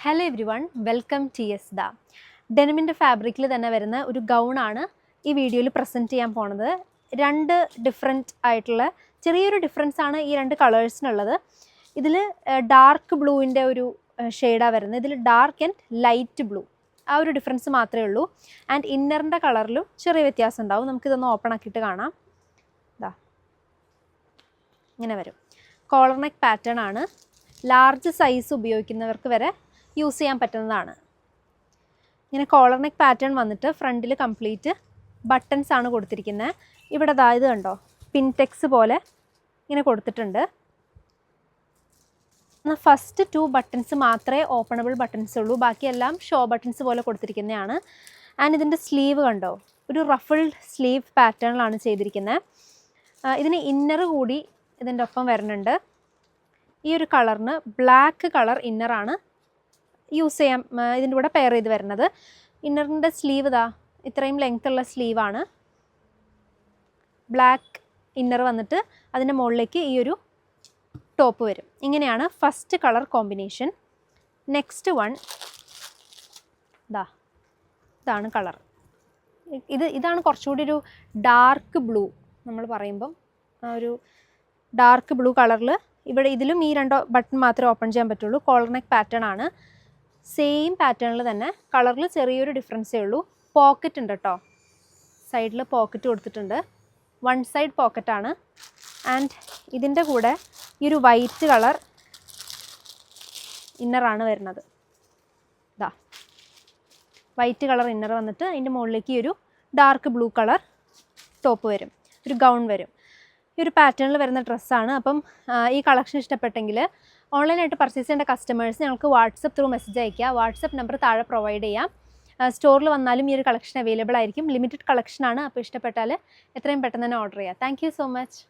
Hello everyone, welcome to യെസ്ദ. ഡെനിമിൻ്റെ ഫാബ്രിക്കിൽ തന്നെ വരുന്ന ഒരു ഗൗണാണ് ഈ വീഡിയോയിൽ പ്രസൻറ്റ് ചെയ്യാൻ പോണത്. രണ്ട് ഡിഫറെൻറ്റ് ആയിട്ടുള്ള ചെറിയൊരു ഡിഫറൻസ് ആണ് ഈ രണ്ട് കളേഴ്സിനുള്ളത്. ഇതിൽ ഡാർക്ക് ബ്ലൂവിൻ്റെ ഒരു ഷെയ്ഡാണ് വരുന്നത്, ഇതിൽ ഡാർക്ക് ആൻഡ് ലൈറ്റ് ബ്ലൂ, ആ ഒരു ഡിഫറൻസ് മാത്രമേ ഉള്ളൂ. ആൻഡ് ഇന്നറിൻ്റെ കളറിലും ചെറിയ വ്യത്യാസം ഉണ്ടാവും. നമുക്കിതൊന്ന് ഓപ്പൺ ആക്കിയിട്ട് കാണാം. ഇതാ ഇങ്ങനെ വരും. കോളർ നെക്ക് പാറ്റേൺ ആണ്. ലാർജ് സൈസ് ഉപയോഗിക്കുന്നവർക്ക് വരെ യൂസ് ചെയ്യാൻ പറ്റുന്നതാണ്. ഇങ്ങനെ കോളർ നെക്ക് പാറ്റേൺ വന്നിട്ട് ഫ്രണ്ടിൽ കംപ്ലീറ്റ് ബട്ടൺസ് ആണ് കൊടുത്തിരിക്കുന്നത്. ഇവിടെ ഇത് കണ്ടോ, പിൻടെക്സ് പോലെ ഇങ്ങനെ കൊടുത്തിട്ടുണ്ട്. ഫസ്റ്റ് 2 ബട്ടൺസ് മാത്രമേ ഓപ്പണബിൾ ബട്ടൺസ് ഉള്ളൂ, ബാക്കിയെല്ലാം ഷോ ബട്ടൺസ് പോലെ കൊടുത്തിരിക്കുന്നതാണ്. ആൻഡ് ഇതിൻ്റെ സ്ലീവ് കണ്ടോ, ഒരു റഫിൾഡ് സ്ലീവ് പാറ്റേണിലാണ് ചെയ്തിരിക്കുന്നത്. ഇതിന് ഇന്നർ കൂടി ഇതിൻ്റെ ഒപ്പം വരുന്നുണ്ട്. ഈ ഒരു കളറിന് ബ്ലാക്ക് കളർ ഇന്നറാണ് യൂസ് ചെയ്യാൻ ഇതിൻ്റെ കൂടെ പെയർ ചെയ്ത് വരുന്നത്. ഇന്നറിൻ്റെ സ്ലീവ് ഇത്രയും ലെങ്ത് ഉള്ള സ്ലീവാണ്. ബ്ലാക്ക് ഇന്നർ വന്നിട്ട് അതിൻ്റെ മുകളിലേക്ക് ഈ ഒരു ടോപ്പ് വരും. ഇങ്ങനെയാണ് first colour combination. Next one ഇതാണ് കളർ. ഇതാണ് കുറച്ചുകൂടി ഒരു ഡാർക്ക് ബ്ലൂ. നമ്മൾ പറയുമ്പം ഒരു ഡാർക്ക് ബ്ലൂ കളറിൽ ഇവിടെ ഇതിലും ഈ 2 ബട്ടൺ മാത്രമേ ഓപ്പൺ ചെയ്യാൻ പറ്റുള്ളൂ. കോളർ നെക്ക് പാറ്റേൺ ആണ്. സെയിം പാറ്റേണിൽ തന്നെ കളറിൽ ചെറിയൊരു ഡിഫറൻസേ ഉള്ളൂ. പോക്കറ്റ് ഉണ്ട് കേട്ടോ, സൈഡിൽ പോക്കറ്റ് കൊടുത്തിട്ടുണ്ട്. 1 സൈഡ് പോക്കറ്റാണ്. ആൻഡ് ഇതിൻ്റെ കൂടെ ഈ ഒരു വൈറ്റ് കളർ ഇന്നറാണ് വരുന്നത്. വൈറ്റ് കളർ ഇന്നർ വന്നിട്ട് അതിൻ്റെ മുകളിലേക്ക് ഈ ഒരു ഡാർക്ക് ബ്ലൂ കളർ ടോപ്പ് വരും, ഒരു ഗൗൺ വരും. ഈ ഒരു പാറ്റേണിൽ വരുന്ന ഡ്രസ്സാണ്. അപ്പം ഈ കളക്ഷൻ ഇഷ്ടപ്പെട്ടെങ്കിൽ ഓൺലൈനായിട്ട് പർച്ചേസ് ചെയ്യേണ്ട കസ്റ്റമേഴ്സ് ഞങ്ങൾക്ക് വാട്സപ്പ് ത്രൂ മെസ്സേജ് അയയ്ക്കുക. വാട്സപ്പ് നമ്പർ താഴെ പ്രൊവൈഡ് ചെയ്യാം. സ്റ്റോറിൽ വന്നാലും ഈ ഒരു കളക്ഷൻ അവൈലബിൾ ആയിരിക്കും. ലിമിറ്റഡ് കളക്ഷനാണ്. അപ്പോൾ ഇഷ്ടപ്പെട്ടാൽ എത്രയും പെട്ടെന്ന് തന്നെ ഓർഡർ ചെയ്യുക. Thank you so much.